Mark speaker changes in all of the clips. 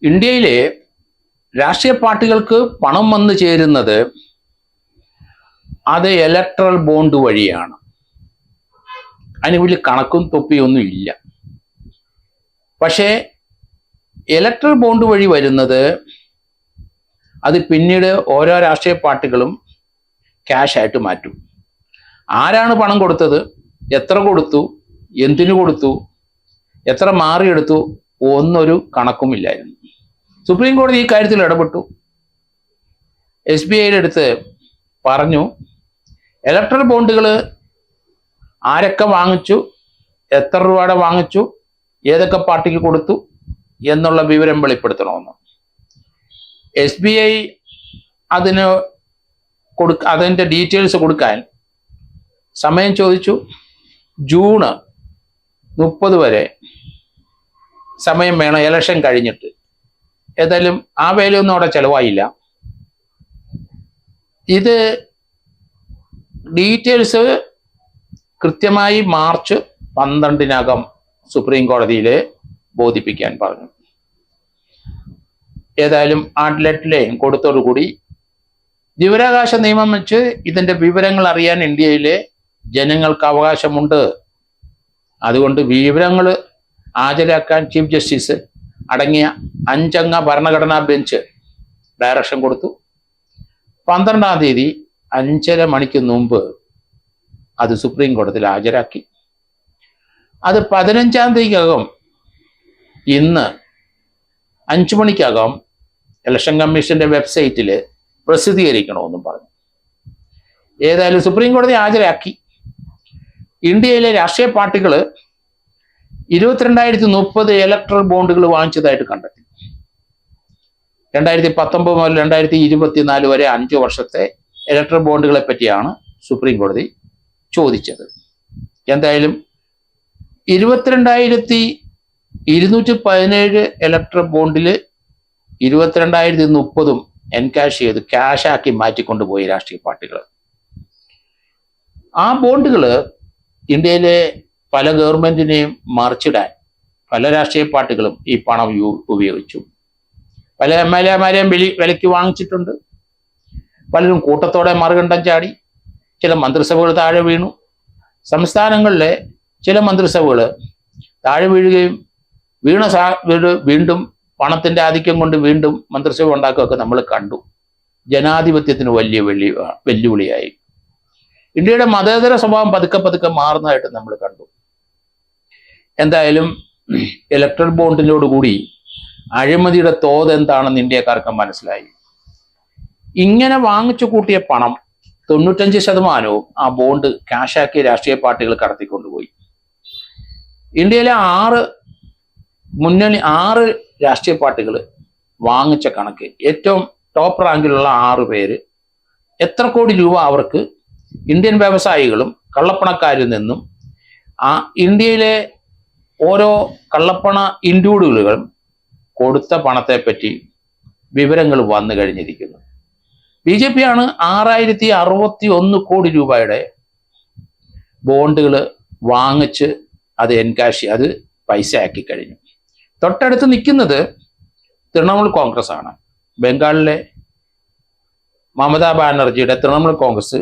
Speaker 1: ഇന്ത്യയിലെ രാഷ്ട്രീയ പാർട്ടികൾക്ക് പണം വന്നു ചേരുന്നത് അത് ഇലക്ട്രൽ ബോണ്ട് വഴിയാണ്. അതിന് വലിയ കണക്കും തൊപ്പിയൊന്നും ഇല്ല. പക്ഷേ ഇലക്ട്രൽ ബോണ്ട് വഴി വരുന്നത് അത് പിന്നീട് ഓരോ രാഷ്ട്രീയ പാർട്ടികളും ക്യാഷ് ആയിട്ട് മാറ്റും. ആരാണ് പണം കൊടുത്തത്, എത്ര കൊടുത്തു, എന്തിനു കൊടുത്തു, എത്ര മാറിയെടുത്തു, ഒന്നൊരു കണക്കുമില്ലായിരുന്നു. സുപ്രീം കോടതി ഈ കാര്യത്തിൽ ഇടപെട്ടു. SBIയുടെ അടുത്ത് പറഞ്ഞു, ഇലക്ട്രൽ ബോണ്ടുകൾ ആരൊക്കെ വാങ്ങിച്ചു, എത്ര രൂപയുടെ വാങ്ങിച്ചു, ഏതൊക്കെ പാർട്ടിക്ക് കൊടുത്തു എന്നുള്ള വിവരം വെളിപ്പെടുത്തണമെന്ന്. SBI അതിൻ്റെ ഡീറ്റെയിൽസ് കൊടുക്കാൻ സമയം ചോദിച്ചു. ജൂൺ 30 വരെ സമയം വേണം, ഇലക്ഷൻ കഴിഞ്ഞിട്ട്. ഏതായാലും ആ വേലയൊന്നും അവിടെ ചെലവായില്ല. ഇത് ഡീറ്റെയിൽസ് കൃത്യമായി മാർച്ച് 12 സുപ്രീം കോടതിയിൽ ബോധിപ്പിക്കാൻ പറഞ്ഞു. ഏതായാലും ആ ഡെഡ്ലൈൻ കൊടുത്തോടുകൂടി വിവരാവകാശ നിയമം വെച്ച് ഇതിൻ്റെ വിവരങ്ങൾ അറിയാൻ ഇന്ത്യയിലെ ജനങ്ങൾക്ക് അവകാശമുണ്ട്. അതുകൊണ്ട് വിവരങ്ങൾ ഹാജരാക്കാൻ ചീഫ് ജസ്റ്റിസ് അടങ്ങിയ 5 അംഗ ഭരണഘടനാ ബെഞ്ച് ഡയറക്ഷൻ കൊടുത്തു. 12-ാം തീയതി 5:30 മണിക്ക് മുമ്പ് അത് സുപ്രീം കോടതിയിൽ ഹാജരാക്കി. അത് 15-ാം തീയതിക്കകം, ഇന്ന് 5 മണിക്കകം ഇലക്ഷൻ കമ്മീഷന്റെ വെബ്സൈറ്റിൽ പ്രസിദ്ധീകരിക്കണമെന്നും പറഞ്ഞു. ഏതായാലും സുപ്രീം കോടതി ഹാജരാക്കി. ഇന്ത്യയിലെ രാഷ്ട്രീയ പാർട്ടികൾ 22,030 ഇലക്ട്രൽ ബോണ്ടുകൾ വാങ്ങിച്ചതായിട്ട് കണ്ടെത്തി. 2019 മുതൽ 2024 വരെ 5 വർഷത്തെ ഇലക്ട്രൽ ബോണ്ടുകളെ പറ്റിയാണ് സുപ്രീം കോടതി ചോദിച്ചത്. എന്തായാലും 22,217 ഇലക്ട്രൽ ബോണ്ടിൽ 22,030 എൻകാഷ് ചെയ്ത് ക്യാഷാക്കി മാറ്റിക്കൊണ്ടുപോയി രാഷ്ട്രീയ പാർട്ടികൾ. ആ ബോണ്ടുകൾ ഇന്ത്യയിലെ പല ഗവൺമെന്റിനെയും മറിച്ചിടാൻ പല രാഷ്ട്രീയ പാർട്ടികളും ഈ പണം ഉപയോഗിച്ചു. പല MLA മാരെയും വിലയ്ക്ക് വാങ്ങിച്ചിട്ടുണ്ട്. പലരും കൂട്ടത്തോടെ മറുകണ്ഠം ചാടി. ചില മന്ത്രിസഭകൾ താഴെ വീണു. സംസ്ഥാനങ്ങളിലെ ചില മന്ത്രിസഭകൾ താഴെ വീഴുകയും വീണ്ടും പണത്തിന്റെ ആധിക്യം കൊണ്ട് വീണ്ടും മന്ത്രിസഭ ഉണ്ടാക്കുകയൊക്കെ നമ്മൾ കണ്ടു. ജനാധിപത്യത്തിന് വലിയ വെല്ലുവിളിയായി. ഇന്ത്യയുടെ മതേതര സ്വഭാവം പതുക്കെ മാറുന്നതായിട്ട് നമ്മൾ കണ്ടു. എന്തായാലും ഇലക്ട്രൽ ബോണ്ടിനോടുകൂടി അഴിമതിയുടെ തോത് എന്താണെന്ന് ഇന്ത്യക്കാർക്ക് മനസ്സിലായി. ഇങ്ങനെ വാങ്ങിച്ചു കൂട്ടിയ പണം 95% ആ ബോണ്ട് ക്യാഷാക്കി രാഷ്ട്രീയ പാർട്ടികൾ കടത്തിക്കൊണ്ടുപോയി. ഇന്ത്യയിലെ 6 രാഷ്ട്രീയ പാർട്ടികൾ വാങ്ങിച്ച കണക്ക്, ഏറ്റവും ടോപ്പ് റാങ്കിലുള്ള 6 പേര് എത്ര കോടി രൂപ അവർക്ക് ഇന്ത്യൻ വ്യവസായികളും കള്ളപ്പണക്കാരിൽ നിന്നും ഇന്ത്യയിലെ ഓരോ കള്ളപ്പണ ഇൻഡിവിഡ്വലുകളും കൊടുത്ത പണത്തെപ്പറ്റി വിവരങ്ങൾ വന്നു കഴിഞ്ഞിരിക്കുന്നു. BJP ആണ് 6,061 കോടി രൂപയുടെ ബോണ്ടുകൾ വാങ്ങിച്ച് അത് എൻകാഷ്, അത് പൈസ ആക്കി കഴിഞ്ഞു. തൊട്ടടുത്ത് നിൽക്കുന്നത് തൃണമൂൽ കോൺഗ്രസ് ആണ്. ബംഗാളിലെ മമതാ ബാനർജിയുടെ തൃണമൂൽ കോൺഗ്രസ്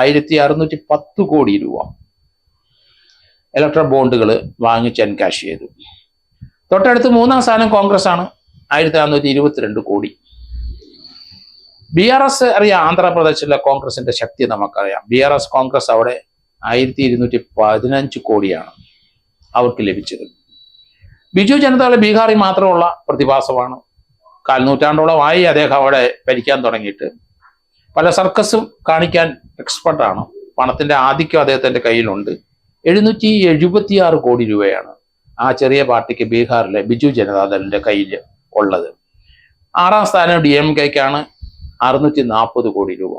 Speaker 1: 1,610 കോടി രൂപ ഇലക്ട്രൽ ബോണ്ടുകൾ വാങ്ങിച്ച് എൻകാഷ് ചെയ്തു. തൊട്ടടുത്ത് 3-ാം സ്ഥാനം കോൺഗ്രസ് ആണ്, 1,422 കോടി. BRS അറിയാം, ആന്ധ്രാപ്രദേശിലെ കോൺഗ്രസിന്റെ ശക്തി നമുക്കറിയാം. BRS കോൺഗ്രസ് അവിടെ 1,215 കോടിയാണ് അവർക്ക് ലഭിച്ചത്. ബിജു ജനതാദൾ ബീഹാറിൽ മാത്രമുള്ള പ്രതിഭാസമാണ്. 4 നൂറ്റാണ്ടോളമായി അദ്ദേഹം അവിടെ ഭരിക്കാൻ തുടങ്ങിയിട്ട്. പല സർക്കസും കാണിക്കാൻ എക്സ്പെർട്ടാണ്. പണത്തിന്റെ ആധിക്യം അദ്ദേഹത്തിന്റെ കയ്യിലുണ്ട്. 776 കോടി രൂപയാണ് ആ ചെറിയ പാർട്ടിക്ക് ബീഹാറിലെ ബിജു ജനതാദളിന്റെ കയ്യിൽ ഉള്ളത്. 6-ാം സ്ഥാനം DMKക്കാണ്, 640 കോടി രൂപ.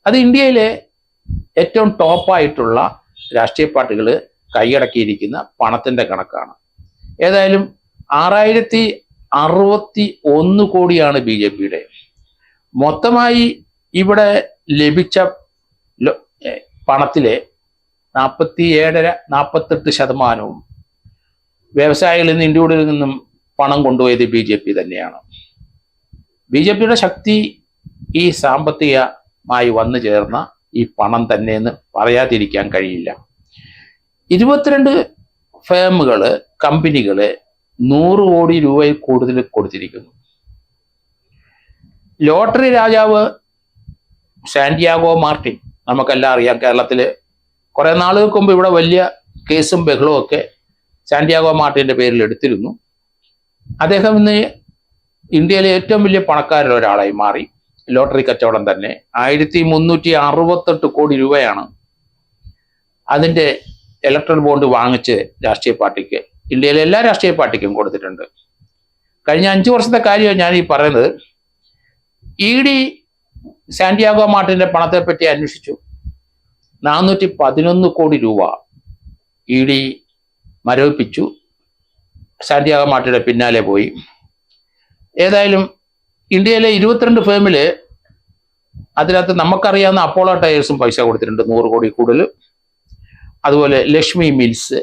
Speaker 1: അത് ഇന്ത്യയിലെ ഏറ്റവും ടോപ്പായിട്ടുള്ള രാഷ്ട്രീയ പാർട്ടികൾ കൈയടക്കിയിരിക്കുന്ന പണത്തിന്റെ കണക്കാണ്. ഏതായാലും 6,061 കോടിയാണ് BJPയുടെ. മൊത്തമായി ഇവിടെ ലഭിച്ച പണത്തിലെ 47-48% വ്യവസായികളിൽ നിന്ന്, ഇൻഡിവിഡ്വലിൽ നിന്നും പണം കൊണ്ടുപോയത് BJP തന്നെയാണ്. BJPയുടെ ശക്തി ഈ സാമ്പത്തികമായി വന്നു ചേർന്ന ഈ പണം തന്നെയെന്ന് പറയാതിരിക്കാൻ കഴിയില്ല. 22 ഫേമുകള്, കമ്പനികള് 100 കോടി രൂപയിൽ കൂടുതൽ കൊടുത്തിരിക്കുന്നു. ലോട്ടറി രാജാവ് സാന്റിയാഗോ മാർട്ടിൻ, നമുക്കെല്ലാം അറിയാം. കേരളത്തിൽ കുറെ നാളുകൾക്ക് മുമ്പ് ഇവിടെ വലിയ കേസും ബഹളവും ഒക്കെ സാന്റിയാഗോ മാർട്ടിന്റെ പേരിൽ എടുത്തിരുന്നു. അദ്ദേഹം ഇന്ന് ഇന്ത്യയിലെ ഏറ്റവും വലിയ പണക്കാരിൽ ഒരാളായി മാറി. ലോട്ടറി കച്ചവടം തന്നെ 1368 കോടി രൂപയാണ് അതിന്റെ ഇലക്ട്രൽ ബോണ്ട് വാങ്ങിച്ച് രാഷ്ട്രീയ പാർട്ടിക്ക്, ഇന്ത്യയിലെ എല്ലാ രാഷ്ട്രീയ പാർട്ടിക്കും കൊടുത്തിട്ടുണ്ട്. കഴിഞ്ഞ 5 വർഷത്തെ കാര്യമാണ് ഞാൻ ഈ പറയുന്നത്. ED സാന്റിയാഗോ മാർട്ടിന്റെ പണത്തെ പറ്റി അന്വേഷിച്ചു. 411 കോടി രൂപ ED മരവിപ്പിച്ചു. സാന്റിയാഗോ മാർട്ടിന്റെ പിന്നാലെ പോയി. ഏതായാലും ഇന്ത്യയിലെ 22 ഫേമില് അതിനകത്ത് നമുക്കറിയാവുന്ന അപ്പോളോ ടയേഴ്സും പൈസ കൊടുത്തിട്ടുണ്ട് 100 കോടി കൂടുതൽ. അതുപോലെ ലക്ഷ്മി മിൽസ്,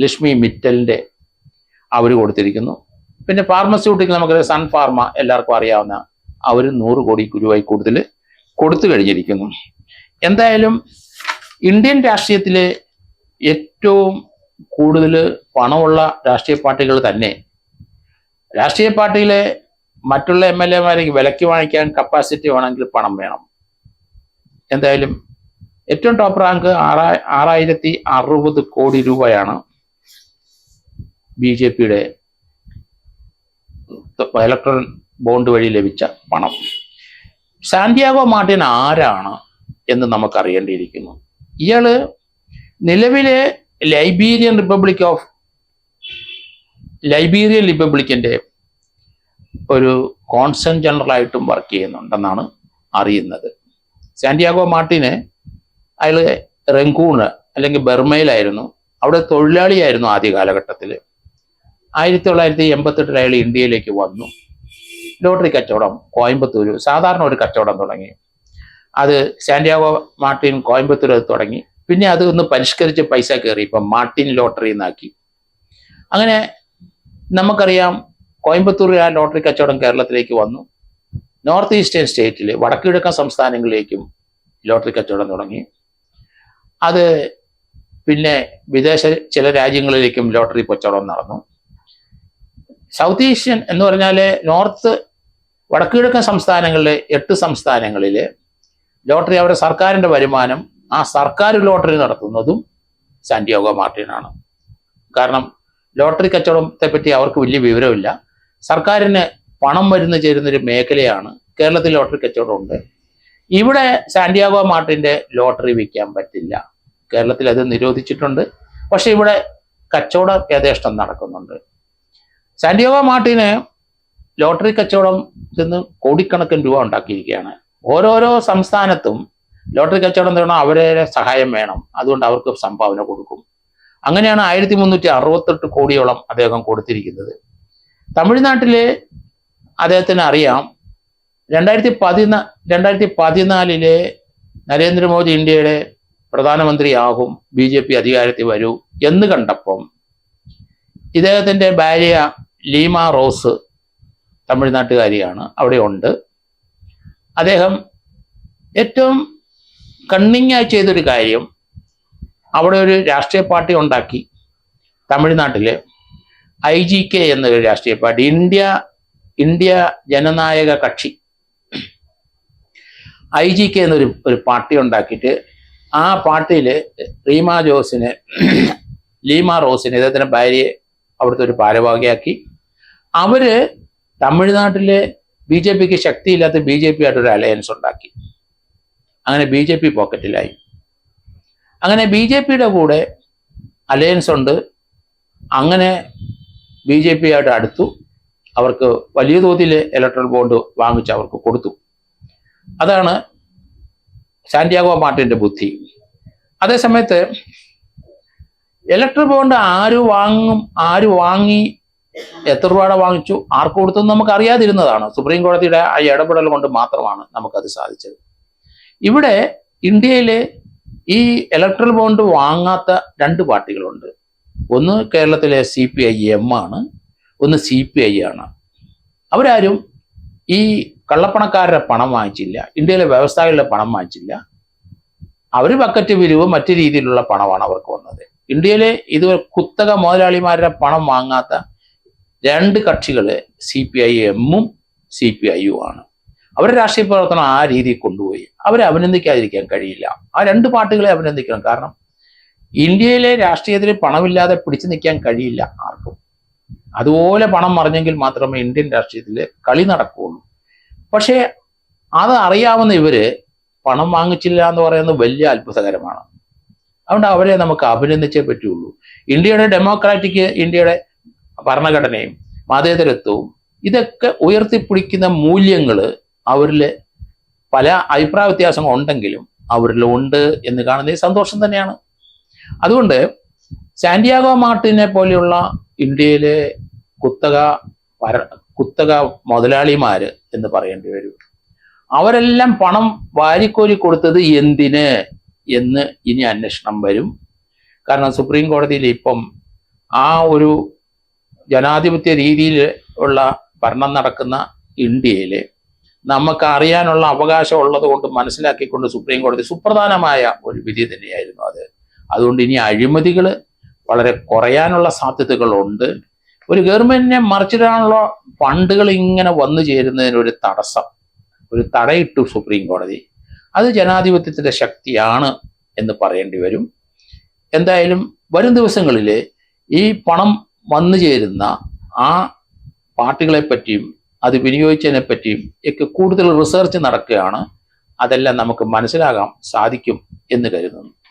Speaker 1: ലക്ഷ്മി മിറ്റലിന്റെ അവർ കൊടുത്തിരിക്കുന്നു. പിന്നെ ഫാർമസ്യൂട്ടിക്കൽ നമുക്കറിയാം, സൺ ഫാർമ എല്ലാവർക്കും അറിയാവുന്ന, അവർ 100 കോടി രൂപയിൽ കൂടുതൽ കൊടുത്തു കഴിഞ്ഞിരിക്കുന്നു. എന്തായാലും ഇന്ത്യൻ രാഷ്ട്രീയത്തിലെ ഏറ്റവും കൂടുതൽ പണമുള്ള രാഷ്ട്രീയ പാർട്ടികൾ തന്നെ, രാഷ്ട്രീയ പാർട്ടിയിലെ മറ്റുള്ള MLA-മാരെ വിലയ്ക്ക് വാങ്ങിക്കാൻ കപ്പാസിറ്റി വേണമെങ്കിൽ പണം വേണം. എന്തായാലും ഏറ്റവും ടോപ്പ് റാങ്ക് 6060 കോടി രൂപയാണ് BJPയുടെ ഇലക്ട്രൽ ബോണ്ട് വഴി ലഭിച്ച പണം. സാന്റിയാഗോ മാർട്ടിൻ ആരാണ് എന്ന് നമുക്ക് അറിയേണ്ടിയിരിക്കുന്നു. ഇയാള് നിലവിലെ ലൈബീരിയൻ റിപ്പബ്ലിക്കിന്റെ ഒരു കോൺസൽ ജനറലായിട്ടും വർക്ക് ചെയ്യുന്നുണ്ടെന്നാണ് അറിയുന്നത്. സാന്റിയാഗോ മാർട്ടിന് അയാള് റങ്കൂണ് അല്ലെങ്കിൽ ബർമയിലായിരുന്നു, അവിടെ തൊഴിലാളിയായിരുന്നു ആദ്യ കാലഘട്ടത്തിൽ. 1988 അയാൾ ഇന്ത്യയിലേക്ക് വന്നു. ലോട്ടറി കച്ചവടം കോയമ്പത്തൂർ സാധാരണ ഒരു കച്ചവടം തുടങ്ങി. അത് സാന്റിയാഗോ മാർട്ടിൻ കോയമ്പത്തൂർ തുടങ്ങി. പിന്നെ അത് ഒന്ന് പരിഷ്കരിച്ച് പൈസ കയറി ഇപ്പം മാർട്ടിൻ ലോട്ടറി എന്നാക്കി. അങ്ങനെ നമുക്കറിയാം കോയമ്പത്തൂർ ആ ലോട്ടറി കച്ചവടം കേരളത്തിലേക്ക് വന്നു. നോർത്ത് ഈസ്റ്റേൺ സ്റ്റേറ്റിൽ വടക്കുകിഴക്കൻ സംസ്ഥാനങ്ങളിലേക്കും ലോട്ടറി കച്ചവടം തുടങ്ങി. അത് പിന്നെ വിദേശ ചില രാജ്യങ്ങളിലേക്കും ലോട്ടറി കച്ചവടം നടന്നു. സൗത്ത് ഏഷ്യൻ എന്ന് പറഞ്ഞാൽ വടക്കുകിഴക്കൻ സംസ്ഥാനങ്ങളിലെ 8 സംസ്ഥാനങ്ങളിൽ ലോട്ടറി അവരുടെ സർക്കാരിൻ്റെ വരുമാനം, ആ സർക്കാർ ലോട്ടറി നടത്തുന്നതും സാന്റിയാഗോ മാർട്ടിനാണ്. കാരണം ലോട്ടറി കച്ചവടത്തെ പറ്റി അവർക്ക് വലിയ വിവരമില്ല. സർക്കാരിന് പണം വരുന്ന ചേരുന്നൊരു മേഖലയാണ് കേരളത്തിൽ ലോട്ടറി കച്ചവടം ഉണ്ട്. ഇവിടെ സാന്റിയാഗോ മാർട്ടിന്റെ ലോട്ടറി വിൽക്കാൻ പറ്റില്ല. കേരളത്തിൽ അത് നിരോധിച്ചിട്ടുണ്ട്. പക്ഷെ ഇവിടെ കച്ചവടം യഥേഷ്ടം നടക്കുന്നുണ്ട്. സാന്റിയാഗോ മാർട്ടിന് ലോട്ടറി കച്ചവടം ചെന്ന് കോടിക്കണക്കിന് രൂപ ഉണ്ടാക്കിയിരിക്കുകയാണ്. ഓരോരോ സംസ്ഥാനത്തും ലോട്ടറി കച്ചവടം തരണം, അവരെ സഹായം വേണം, അതുകൊണ്ട് അവർക്ക് സംഭാവന കൊടുക്കും. അങ്ങനെയാണ് 1368 കോടിയോളം അദ്ദേഹം കൊടുത്തിരിക്കുന്നത്. തമിഴ്നാട്ടിലെ അദ്ദേഹത്തിന് അറിയാം 2014 നരേന്ദ്രമോദി ഇന്ത്യയുടെ പ്രധാനമന്ത്രിയാകും, BJP അധികാരത്തിൽ വരൂ എന്ന് കണ്ടപ്പം ഇദ്ദേഹത്തിൻ്റെ ഭാര്യ ലീമ റോസ് തമിഴ്നാട്ടുകാരിയാണ്, അവിടെ ഉണ്ട്. അദ്ദേഹം ഏറ്റവും കണ്ണിങ്ങായി ചെയ്തൊരു കാര്യം, അവിടെ ഒരു രാഷ്ട്രീയ പാർട്ടി ഉണ്ടാക്കി. തമിഴ്നാട്ടിൽ IGK എന്നൊരു രാഷ്ട്രീയ പാർട്ടി, ഇന്ത്യ ജനനായക കക്ഷി, IGK എന്നൊരു പാർട്ടി ഉണ്ടാക്കിയിട്ട് ആ പാർട്ടിയിൽ ലീമ റോസിനെ ഇദ്ദേഹത്തിൻ്റെ ഭാര്യയെ അവിടുത്തെ ഒരു ഭാരവാഹിയാക്കി. അവര് തമിഴ്നാട്ടിലെ BJPക്ക് ശക്തിയില്ലാത്ത BJP ആയിട്ടൊരു അലയൻസ് ഉണ്ടാക്കി. അങ്ങനെ BJP പോക്കറ്റിലായി. അങ്ങനെ BJPയുടെ കൂടെ അലയൻസ് ഉണ്ട്. അങ്ങനെ BJP ആയിട്ട് അടുത്തു. അവർക്ക് വലിയ തോതിൽ ഇലക്ട്രൽ ബോണ്ട് വാങ്ങിച്ച് അവർക്ക് കൊടുത്തു. അതാണ് സാന്റിയാഗോ മാർട്ടിന്റെ ബുദ്ധി. അതേസമയത്ത് ഇലക്ട്രൽ ബോണ്ട് ആര് വാങ്ങി, എത്ര രൂപയുടെ വാങ്ങിച്ചു, ആർക്ക് കൊടുത്തു നമുക്ക് അറിയാതിരുന്നതാണ്. സുപ്രീം കോടതിയുടെ ആ ഇടപെടൽ കൊണ്ട് മാത്രമാണ് നമുക്കത് സാധിച്ചത്. ഇവിടെ ഇന്ത്യയിലെ ഈ ഇലക്ട്രൽ ബോണ്ട് വാങ്ങാത്ത 2 പാർട്ടികളുണ്ട്. ഒന്ന് കേരളത്തിലെ CPIM ആണ്, ഒന്ന് CPI ആണ്. അവരാരും ഈ കള്ളപ്പണക്കാരുടെ പണം വാങ്ങിച്ചില്ല, ഇന്ത്യയിലെ വ്യവസായികളുടെ പണം വാങ്ങിച്ചില്ല. അവർ ബക്കറ്റ് പിരിവ് മറ്റു രീതിയിലുള്ള പണമാണ് അവർക്ക് വന്നത്. ഇന്ത്യയിലെ ഇതുവരെ കുത്തക മുതലാളിമാരുടെ പണം വാങ്ങാത്ത രണ്ട് കക്ഷികൾ CPIM-ഉം CPI-യും ആണ്. അവരുടെ രാഷ്ട്രീയ പ്രവർത്തനം ആ രീതിയിൽ കൊണ്ടുപോയി. അവരെ അഭിനന്ദിക്കാതിരിക്കാൻ കഴിയില്ല. ആ രണ്ട് പാർട്ടികളെ അഭിനന്ദിക്കണം. കാരണം ഇന്ത്യയിലെ രാഷ്ട്രീയത്തിൽ പണമില്ലാതെ പിടിച്ചു നിൽക്കാൻ കഴിയില്ല ആർക്കും. അതുപോലെ പണം മറിഞ്ഞെങ്കിൽ മാത്രമേ ഇന്ത്യൻ രാഷ്ട്രീയത്തിൽ കളി നടക്കുകയുള്ളൂ. പക്ഷേ അത് അറിയാവുന്ന ഇവര് പണം വാങ്ങിച്ചില്ല എന്ന് പറയുന്നത് വലിയ അത്ഭുതകരമാണ്. അതുകൊണ്ട് അവരെ നമുക്ക് അഭിനന്ദിച്ചേ പറ്റുള്ളൂ. ഇന്ത്യയുടെ ഭരണഘടനയും മതേതരത്വവും ഇതൊക്കെ ഉയർത്തിപ്പിടിക്കുന്ന മൂല്യങ്ങൾ അവരിൽ പല അഭിപ്രായ വ്യത്യാസങ്ങൾ ഉണ്ടെങ്കിലും അവരിൽ ഉണ്ട് എന്ന് കാണുന്നത് സന്തോഷം തന്നെയാണ്. അതുകൊണ്ട് സാന്റിയാഗോ മാർട്ടിനെ പോലെയുള്ള ഇന്ത്യയിലെ കുത്തക മുതലാളിമാര് എന്ന് പറയേണ്ടി വരും. അവരെല്ലാം പണം വാരിക്കോരി കൊടുത്തത് എന്തിന് എന്ന് ഇനി അന്വേഷണം വരും. കാരണം സുപ്രീം കോടതിയിൽ ഇപ്പം ആ ഒരു ജനാധിപത്യ രീതിയിൽ ഉള്ള ഭരണം നടക്കുന്ന ഇന്ത്യയിൽ നമുക്ക് അറിയാനുള്ള അവകാശം ഉള്ളത് കൊണ്ട് മനസ്സിലാക്കിക്കൊണ്ട് സുപ്രീം കോടതി സുപ്രധാനമായ ഒരു വിധി തന്നെയായിരുന്നു അത്. അതുകൊണ്ട് ഇനി അഴിമതികൾ വളരെ കുറയാനുള്ള സാധ്യതകളുണ്ട്. ഒരു ഗവൺമെന്റിനെ മറിച്ചിടാനുള്ള ഫണ്ടുകൾ ഇങ്ങനെ വന്നു ചേരുന്നതിന് ഒരു തടയിട്ടു സുപ്രീം കോടതി. അത് ജനാധിപത്യത്തിന്റെ ശക്തിയാണ് എന്ന് പറയേണ്ടി വരും. എന്തായാലും വരും ദിവസങ്ങളിൽ ഈ പണം വന്നു ചേരുന്ന ആ പാർട്ടികളെ പറ്റിയും അത് വിനിയോഗിച്ചതിനെ പറ്റിയും ഒക്കെ കൂടുതൽ റിസർച്ച് നടക്കുകയാണ്. അതെല്ലാം നമുക്ക് മനസ്സിലാകാൻ സാധിക്കും എന്ന് കരുതുന്നു.